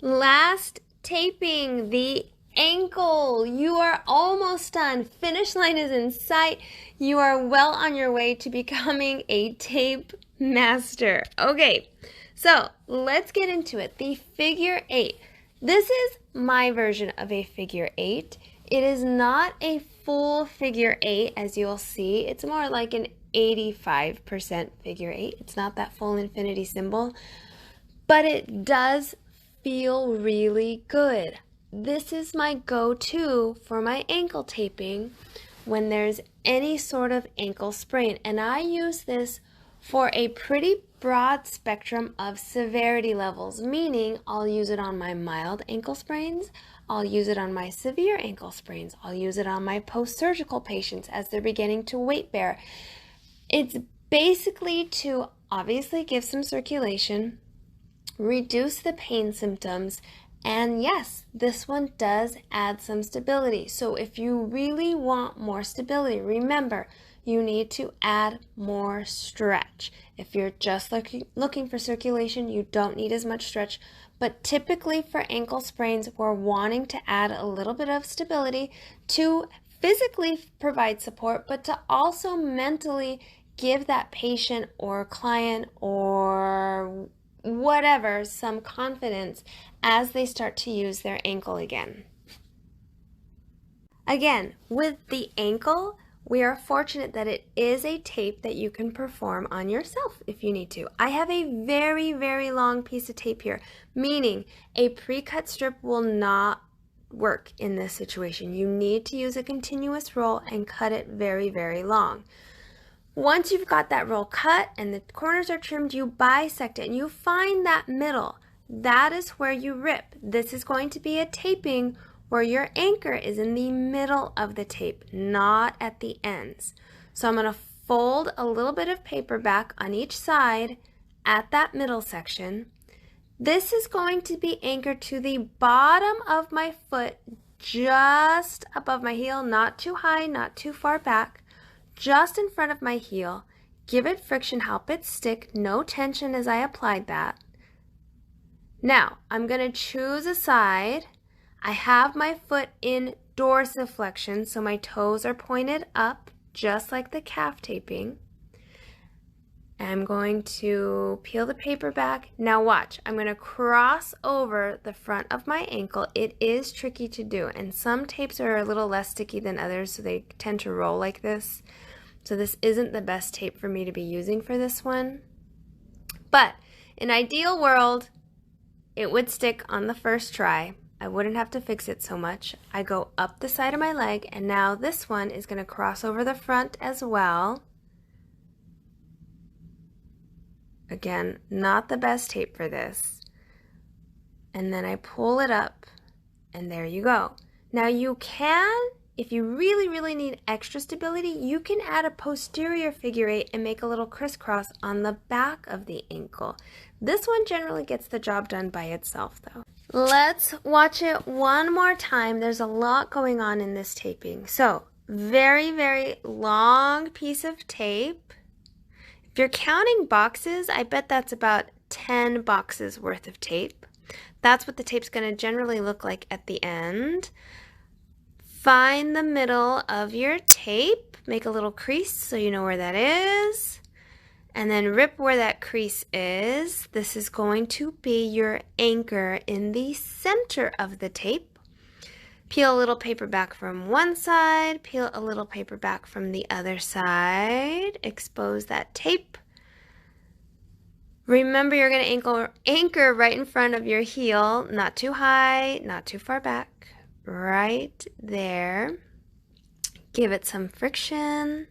Last taping, the ankle. You are almost done. Finish line is in sight. You are well on your way to becoming a tape master. Okay, so let's get into it. The figure eight. This is my version of a figure eight. It is not a full figure eight, as you'll see. It's more like an 85% figure eight. It's not that full infinity symbol, but it does feel really good. This is my go-to for my ankle taping when there's any sort of ankle sprain, and I use this for a pretty broad spectrum of severity levels, meaning I'll use it on my mild ankle sprains, I'll use it on my severe ankle sprains, I'll use it on my post-surgical patients as they're beginning to weight bear. It's basically to obviously give some circulation, reduce the pain symptoms, and yes, this one does add some stability. So if you really want more stability, remember, you need to add more stretch. If you're just looking for circulation, you don't need as much stretch. But typically for ankle sprains, we're wanting to add a little bit of stability to physically provide support, but to also mentally give that patient or client or whatever some confidence as they start to use their ankle again. Again, with the ankle, we are fortunate that it is a tape that you can perform on yourself if you need to. I have a very, very long piece of tape here, meaning a pre-cut strip will not work in this situation. You need to use a continuous roll and cut it very, very long. Once you've got that roll cut and the corners are trimmed, you bisect it and you find that middle. That is where you rip. This is going to be a taping where your anchor is in the middle of the tape, not at the ends. So I'm going to fold a little bit of paper back on each side at that middle section. This is going to be anchored to the bottom of my foot, just above my heel, not too high, not too far back, just in front of my heel. Give it friction, help it stick, no tension as I applied that. Now, I'm going to choose a side. I have my foot in dorsiflexion, so my toes are pointed up, just like the calf taping. I'm going to peel the paper back. Now watch, I'm going to cross over the front of my ankle. It is tricky to do, and some tapes are a little less sticky than others, so they tend to roll like this. So this isn't the best tape for me to be using for this one. But in ideal world, it would stick on the first try. I wouldn't have to fix it so much. I go up the side of my leg, and now this one is going to cross over the front as well. Again, not the best tape for this. And then I pull it up, and there you go. Now you can, if you really, really need extra stability, you can add a posterior figure eight and make a little crisscross on the back of the ankle. This one generally gets the job done by itself though. Let's watch it one more time. There's a lot going on in this taping. So, very, very long piece of tape. If you're counting boxes, I bet that's about 10 boxes worth of tape. That's what the tape's going to generally look like at the end. Find the middle of your tape, make a little crease so you know where that is, and then rip where that crease is. This is going to be your anchor in the center of the tape. Peel a little paper back from one side, peel a little paper back from the other side, expose that tape. Remember, you're going to anchor right in front of your heel, not too high, not too far back. Right there. Give it some friction.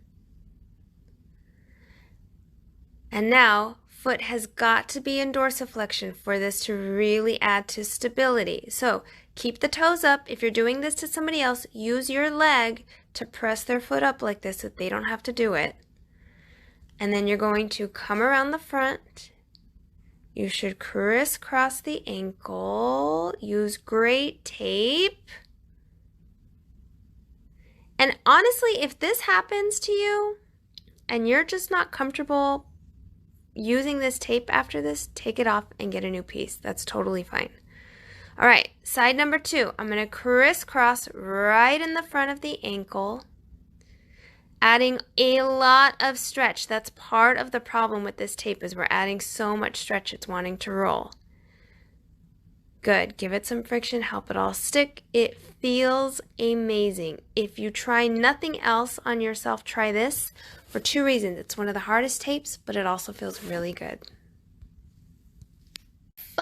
And now, foot has got to be in dorsiflexion for this to really add to stability. So keep the toes up. If you're doing this to somebody else, use your leg to press their foot up like this so they don't have to do it. And then you're going to come around the front. You should crisscross the ankle. Use great tape. And honestly, if this happens to you and you're just not comfortable using this tape after this, take it off and get a new piece. That's totally fine. All right, side number 2. I'm going to crisscross right in the front of the ankle, adding a lot of stretch. That's part of the problem with this tape is we're adding so much stretch it's wanting to roll. Good. Give it some friction, help it all stick. It feels amazing. If you try nothing else on yourself, try this for 2 reasons. It's one of the hardest tapes, but it also feels really good.